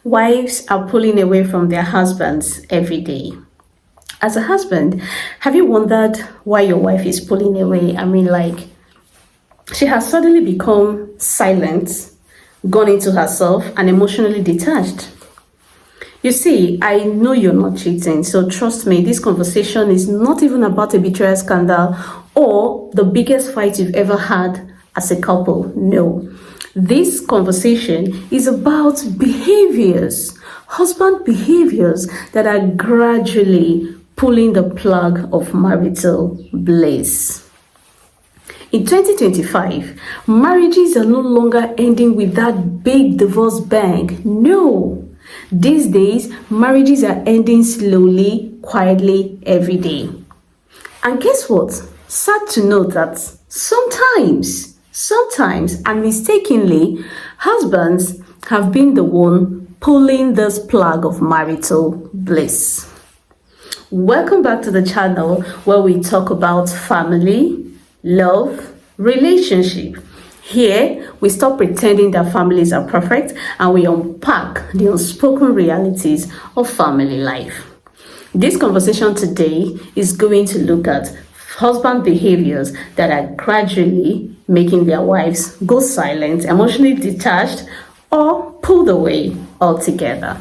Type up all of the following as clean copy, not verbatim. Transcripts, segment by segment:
Wives are pulling away from their husbands every day. As a husband, have you wondered why your wife is pulling away? She has suddenly become silent, gone into herself, and emotionally detached. You see, I know you're not cheating, so trust me, this conversation is not even about a betrayal scandal or the biggest fight you've ever had as a couple. No. This conversation is about behaviors, husband behaviors that are gradually pulling the plug of marital bliss. In 2025, marriages are no longer ending with that big divorce bang. No. These days, marriages are ending slowly, quietly, every day. And guess what? Sad to note that sometimes, and mistakenly, husbands have been the one pulling this plug of marital bliss. Welcome back to the channel where we talk about family, love, relationship. Here, we stop pretending that families are perfect and we unpack the unspoken realities of family life. This conversation today is going to look at husband behaviors that are gradually making their wives go silent, emotionally detached, or pulled away altogether.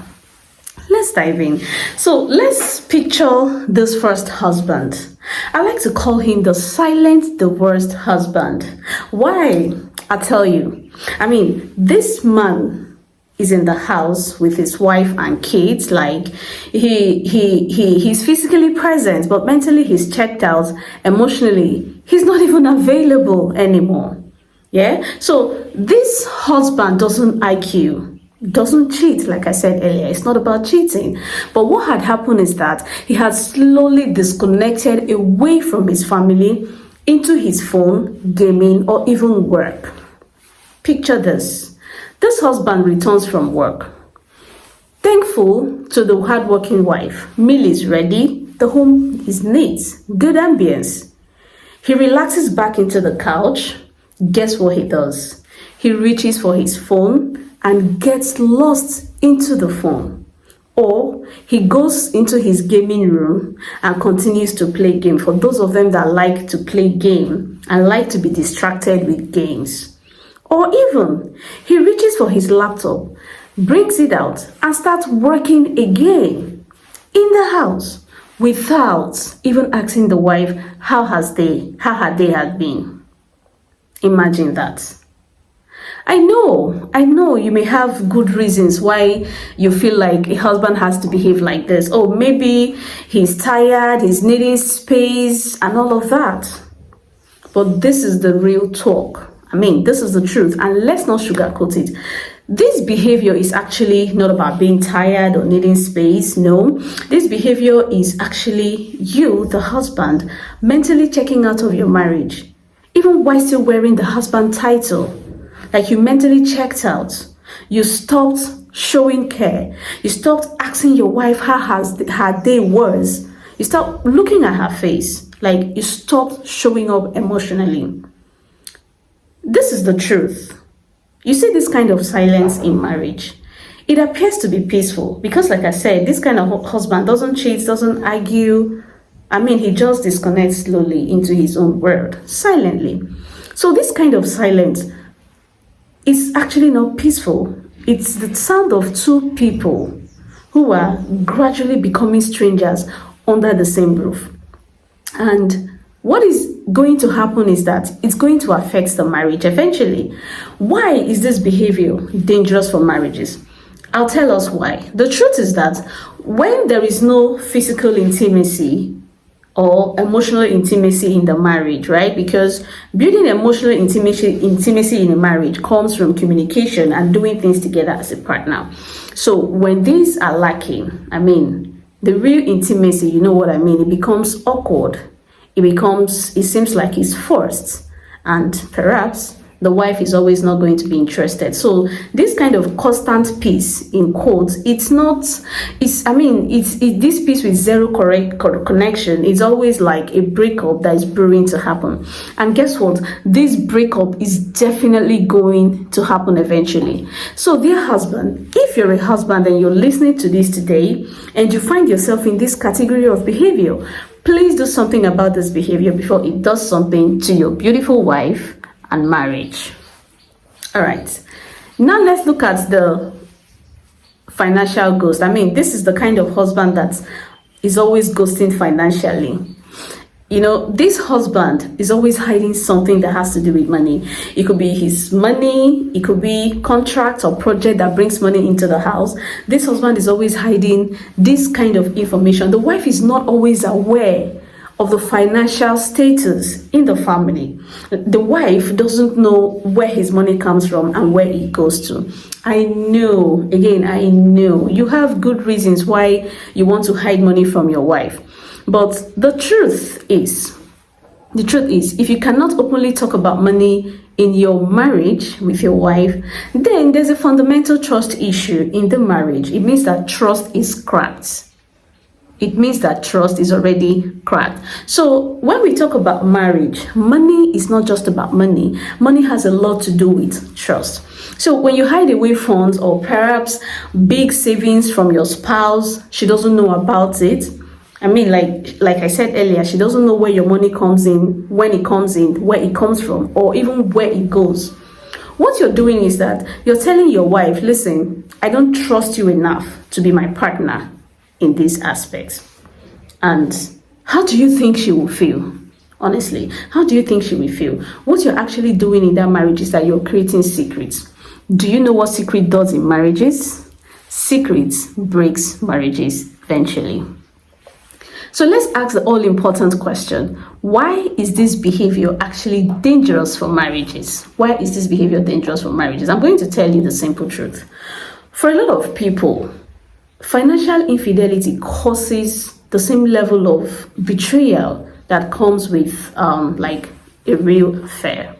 Let's dive in. So let's picture this first husband. I like to call him the silent, the worst husband. Why? I'll tell you. This man is in the house with his wife and kids. He's physically present, but mentally he's checked out. Emotionally, he's not even available anymore. Yeah. So this husband doesn't IQ. Doesn't cheat, like I said earlier. It's not about cheating. But what had happened is that he had slowly disconnected away from his family into his phone, gaming, or even work. Picture this. This husband returns from work. Thankful to the hardworking wife. Meal is ready. The home is neat. Good ambience. He relaxes back into the couch. Guess what he does? He reaches for his phone and gets lost into the phone. Or he goes into his gaming room and continues to play game. For those of them that like to play game and like to be distracted with games. Or even he reaches for his laptop, brings it out and starts working again in the house without even asking the wife how her day had been. Imagine that. I know you may have good reasons why you feel like a husband has to behave like this. Oh, maybe he's tired, he's needing space and all of that. But this is the real talk. This is the truth, and let's not sugarcoat it. This behavior is actually not about being tired or needing space. No, this behavior is actually you, the husband, mentally checking out of your marriage, even while still wearing the husband title. Like you mentally checked out. You stopped showing care. You stopped asking your wife how her day was. You stopped looking at her face. Like you stopped showing up emotionally. This is the truth. You see this kind of silence in marriage. It appears to be peaceful because, like I said, this kind of husband doesn't cheat, doesn't argue. He just disconnects slowly into his own world, silently. So this kind of silence is actually not peaceful. It's the sound of two people who are gradually becoming strangers under the same roof. And what is going to happen is that it's going to affect the marriage eventually. Why is this behavior dangerous for marriages? I'll tell us why. The truth is that when there is no physical intimacy or emotional intimacy in the marriage, right? Because building emotional intimacy in a marriage comes from communication and doing things together as a partner. So when these are lacking, the real intimacy, you know what I mean? It becomes awkward. It seems like it's forced. And perhaps the wife is always not going to be interested. So this kind of constant peace, in quotes, it's not, it's this peace with zero connection is always like a breakup that is brewing to happen. And guess what? This breakup is definitely going to happen eventually. So dear husband, if you're a husband and you're listening to this today and you find yourself in this category of behavior, please do something about this behavior before it does something to your beautiful wife and marriage. All right, now let's look at the financial ghost. This is the kind of husband that is always ghosting financially. This husband is always hiding something that has to do with money. It could be his money, it could be contract or project that brings money into the house. This husband is always hiding this kind of information. The wife is not always aware of the financial status in the family. The wife doesn't know where his money comes from and where it goes to. I know you have good reasons why you want to hide money from your wife. But the truth is, if you cannot openly talk about money in your marriage with your wife, then there's a fundamental trust issue in the marriage. It means that trust is cracked. It means that trust is already cracked. So when we talk about marriage, money is not just about money. Money has a lot to do with trust. So when you hide away funds or perhaps big savings from your spouse, she doesn't know about it. Like I said earlier, she doesn't know where your money comes in, when it comes in, where it comes from, or even where it goes. What you're doing is that you're telling your wife, listen, I don't trust you enough to be my partner in these aspects. And how do you think she will feel? Honestly, how do you think she will feel? What you're actually doing in that marriage is that you're creating secrets. Do you know what secret does in marriages? Secrets breaks marriages eventually. So let's ask the all-important question. Why is this behavior actually dangerous for marriages? Why is this behavior dangerous for marriages? I'm going to tell you the simple truth. For a lot of people, financial infidelity causes the same level of betrayal that comes with like a real affair.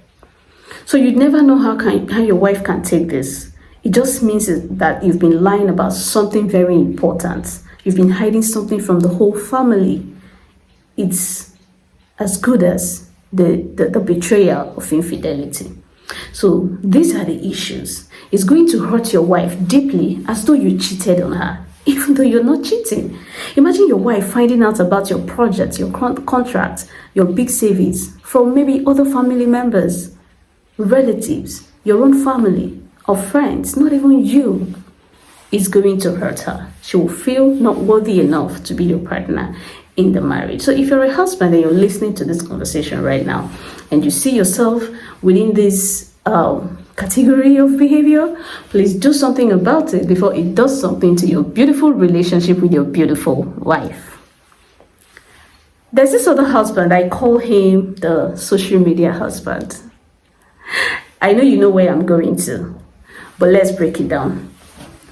So you'd never know how your wife can take this. It just means that you've been lying about something very important. You've been hiding something from the whole family. It's as good as the betrayal of infidelity. So these are the issues. It's going to hurt your wife deeply, as though you cheated on her, even though you're not cheating. Imagine your wife finding out about your projects, your contracts, your big savings from maybe other family members, relatives, your own family, or friends, not even you. It's going to hurt her. She will feel not worthy enough to be your partner in the marriage. So if you're a husband and you're listening to this conversation right now and you see yourself within this category of behavior, please do something about it before it does something to your beautiful relationship with your beautiful wife. There's this other husband, I call him the social media husband. I know you know where I'm going to, but let's break it down.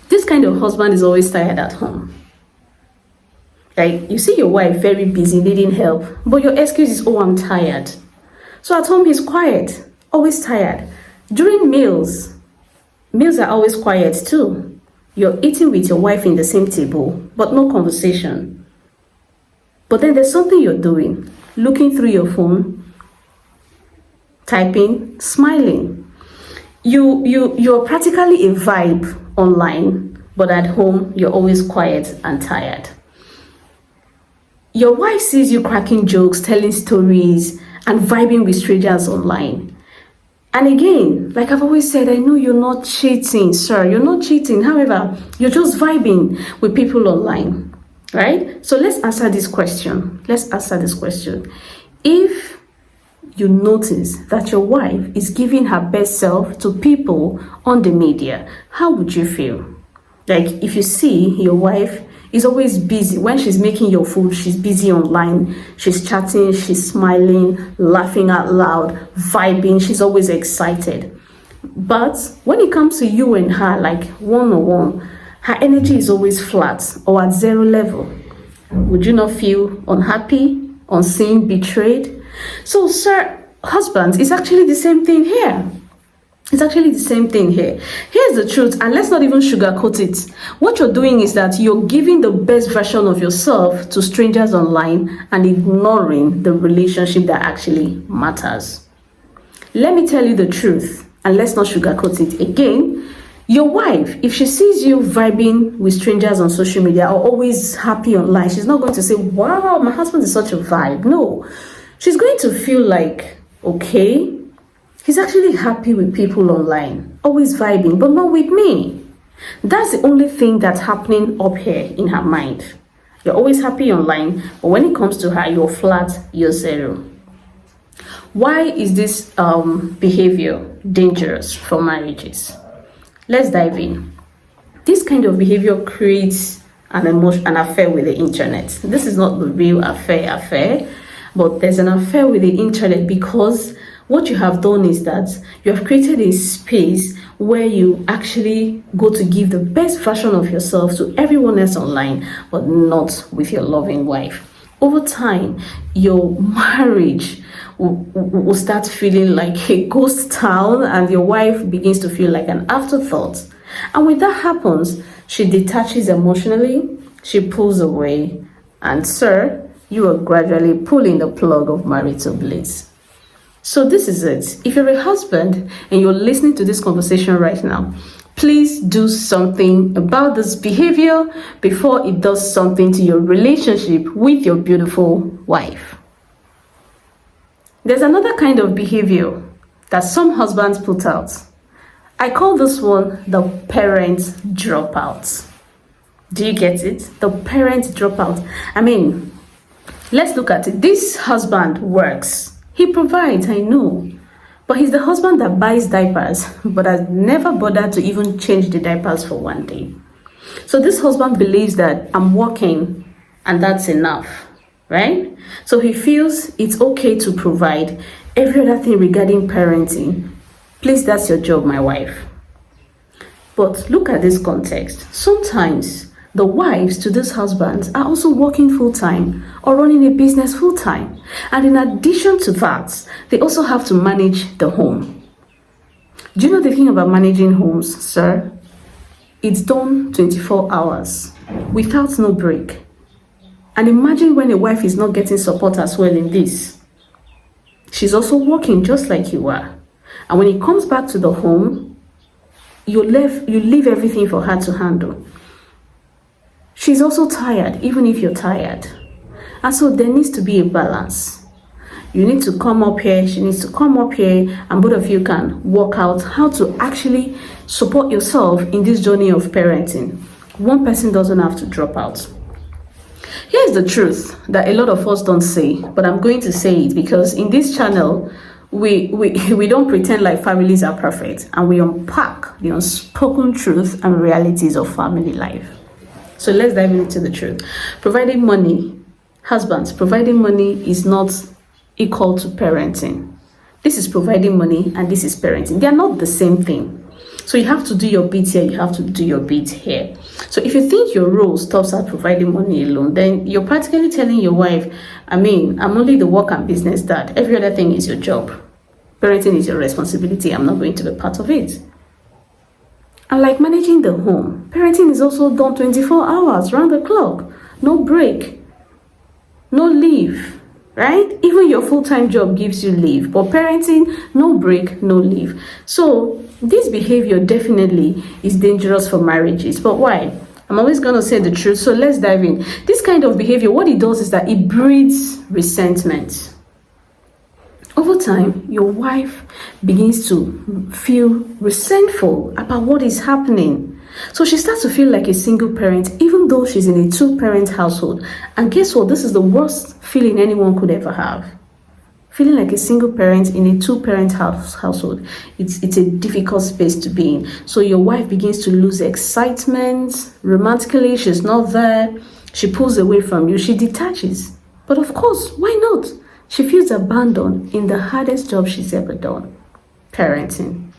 This kind of husband is always tired at home. Like, you see your wife very busy, needing help, but your excuse is, oh, I'm tired. So at home, he's quiet, always tired. During meals are always quiet too. You're eating with your wife in the same table, but no conversation. But then there's something you're doing, looking through your phone, typing, smiling. You're practically a vibe online, but at home, you're always quiet and tired. Your wife sees you cracking jokes, telling stories, and vibing with strangers online. And again, like I've always said, I know you're not cheating, sir. You're not cheating. However, you're just vibing with people online, right? So let's answer this question. If you notice that your wife is giving her best self to people on the media, how would you feel? Like, if you see your wife is always busy. When she's making your food, she's busy online. She's chatting, she's smiling, laughing out loud, vibing. She's always excited. But when it comes to you and her, like one-on-one, her energy is always flat or at zero level. Would you not feel unhappy, unseen, betrayed? So, sir, husbands, it's actually the same thing here. It's actually the same thing here. Here's the truth, and let's not even sugarcoat it. What you're doing is that you're giving the best version of yourself to strangers online and ignoring the relationship that actually matters. Let me tell you the truth, and let's not sugarcoat it again. Your wife, if she sees you vibing with strangers on social media or always happy online, she's not going to say, wow, my husband is such a vibe. No, she's going to feel like, okay, he's actually happy with people online, always vibing, but not with me. That's the only thing that's happening up here in her mind. You're always happy online, but when it comes to her, you're flat, you're zero. Why is this behavior dangerous for marriages? Let's dive in. This kind of behavior creates an affair with the internet. This is not the real affair, but there's an affair with the internet because what you have done is that you have created a space where you actually go to give the best version of yourself to everyone else online, but not with your loving wife. Over time, your marriage will start feeling like a ghost town, and your wife begins to feel like an afterthought. And when that happens, she detaches emotionally, she pulls away, and sir, you are gradually pulling the plug of marital bliss. So this is it. If you're a husband and you're listening to this conversation right now, please do something about this behavior before it does something to your relationship with your beautiful wife. There's another kind of behavior that some husbands put out. I call this one the parent dropout. Do you get it? The parent dropout. I mean, let's look at it. This husband works. He provides, I know. But he's the husband that buys diapers, but has never bothered to even change the diapers for one day. So this husband believes that I'm working and that's enough, right? So he feels it's okay to provide every other thing regarding parenting. Please, that's your job, my wife. But look at this context. Sometimes the wives to these husbands are also working full-time or running a business full-time. And in addition to that, they also have to manage the home. Do you know the thing about managing homes, sir? It's done 24 hours without no break. And imagine when a wife is not getting support as well in this. She's also working just like you are. And when it comes back to the home, you leave everything for her to handle. She's also tired, even if you're tired. And so there needs to be a balance. You need to come up here, she needs to come up here, and both of you can work out how to actually support yourself in this journey of parenting. One person doesn't have to drop out. Here's the truth that a lot of us don't say, but I'm going to say it because in this channel, we don't pretend like families are perfect, and we unpack the unspoken truth and realities of family life. So let's dive into the truth. Providing money, husbands, providing money is not equal to parenting. This is providing money and this is parenting. They are not the same thing. So you have to do your bit here, you have to do your bit here. So if you think your role stops at providing money alone, then you're practically telling your wife, I'm only the work and business dad. Every other thing is your job. Parenting is your responsibility. I'm not going to be part of it. And like managing the home, parenting is also done 24 hours, round the clock. No break, no leave, right? Even your full-time job gives you leave, but parenting, no break, no leave. So this behavior definitely is dangerous for marriages. But why? I'm always going to say the truth. So let's dive in. This kind of behavior, what it does is that it breeds resentment. Over time, your wife begins to feel resentful about what is happening. So she starts to feel like a single parent, even though she's in a two-parent household. And guess what? This is the worst feeling anyone could ever have. Feeling like a single parent in a two-parent household. It's a difficult space to be in. So your wife begins to lose excitement. Romantically, she's not there. She pulls away from you. She detaches. But of course, why not? She feels abandoned in the hardest job she's ever done, parenting.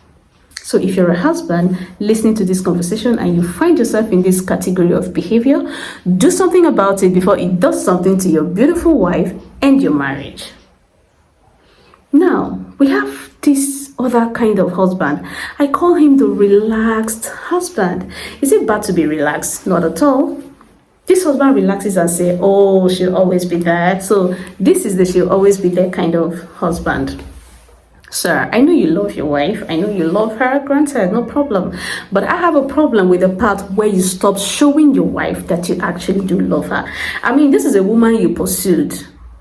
So if you're a husband listening to this conversation and you find yourself in this category of behavior, do something about it before it does something to your beautiful wife and your marriage. Now, we have this other kind of husband. I call him the relaxed husband. Is it bad to be relaxed? Not at all. This husband relaxes and say, oh, she'll always be there. So this is the she'll always be there kind of husband. Sir, I know you love your wife. I know you love her. Granted, no problem. But I have a problem with the part where you stop showing your wife that you actually do love her. I mean, this is a woman you pursued.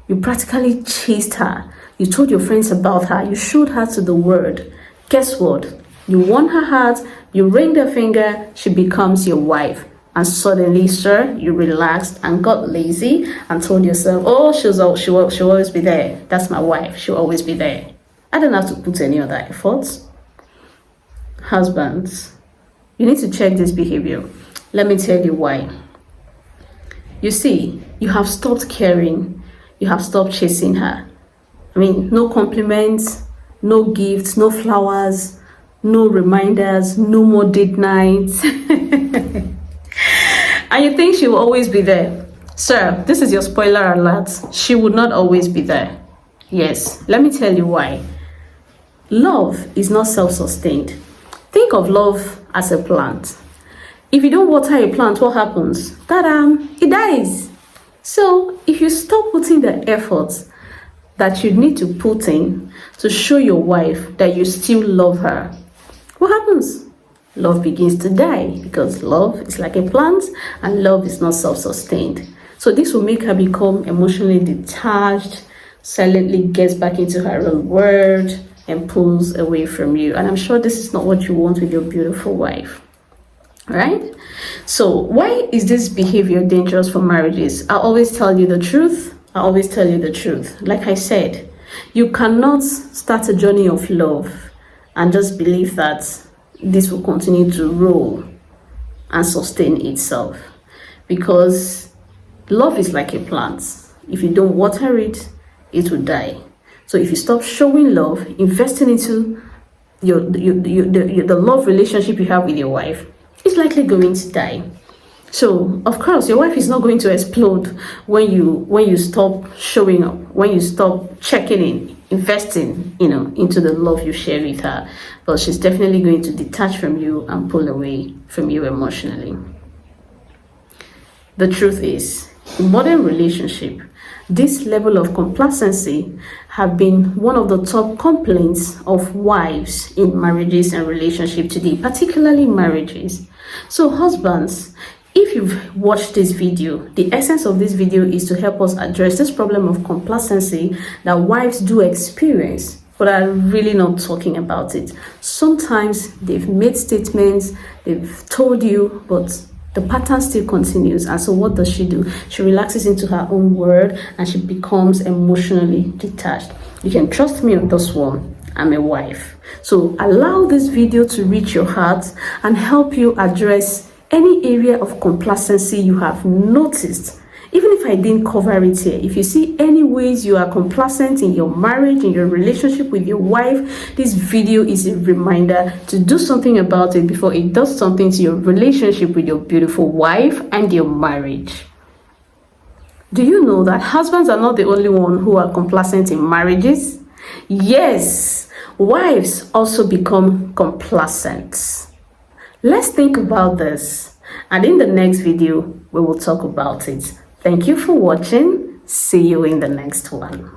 You practically chased her. You told your friends about her. You showed her to the world. Guess what? You won her heart. You ring her finger. She becomes your wife. And suddenly, sir, you relaxed and got lazy and told yourself, oh, she'll always be there. That's my wife. She'll always be there. I don't have to put any other efforts. Husbands, you need to check this behavior. Let me tell you why. You see, you have stopped caring. You have stopped chasing her. I mean, no compliments, no gifts, no flowers, no reminders, no more date nights. And you think she will always be there. Sir, this is your spoiler alert. She would not always be there. Yes, let me tell you why. Love is not self-sustained. Think of love as a plant. If you don't water a plant, what happens? Ta-da! It dies. So if you stop putting the efforts that you need to put in to show your wife that you still love her, what happens? Love begins to die, because love is like a plant and love is not self-sustained. So this will make her become emotionally detached, silently gets back into her own world, and pulls away from you. And I'm sure this is not what you want with your beautiful wife, right? So why is this behavior dangerous for marriages? I always tell you the truth. I always tell you the truth. Like I said, you cannot start a journey of love and just believe that this will continue to roll and sustain itself, because love is like a plant. If you don't water it, it will die. So if you stop showing love, investing into the love relationship you have with your wife, it's likely going to die. So of course, your wife is not going to explode when you stop showing up, when you stop checking in, investing, into the love you share with her. But she's definitely going to detach from you and pull away from you emotionally. The truth is, in modern relationship, this level of complacency have been one of the top complaints of wives in marriages and relationships today, particularly marriages. So husbands, if you've watched this video, the essence of this video is to help us address this problem of complacency that wives do experience, but are really not talking about it. Sometimes they've made statements, they've told you, but the pattern still continues. And so what does she do? She relaxes into her own world and she becomes emotionally detached. You can trust me on this one. I'm a wife. So allow this video to reach your heart and help you address any area of complacency you have noticed. Even if I didn't cover it here, if you see any ways you are complacent in your marriage, in your relationship with your wife, this video is a reminder to do something about it before it does something to your relationship with your beautiful wife and your marriage. Do you know that husbands are not the only one who are complacent in marriages? Yes, wives also become complacent. Let's think about this, and in the next video, we will talk about it. Thank you for watching. See you in the next one.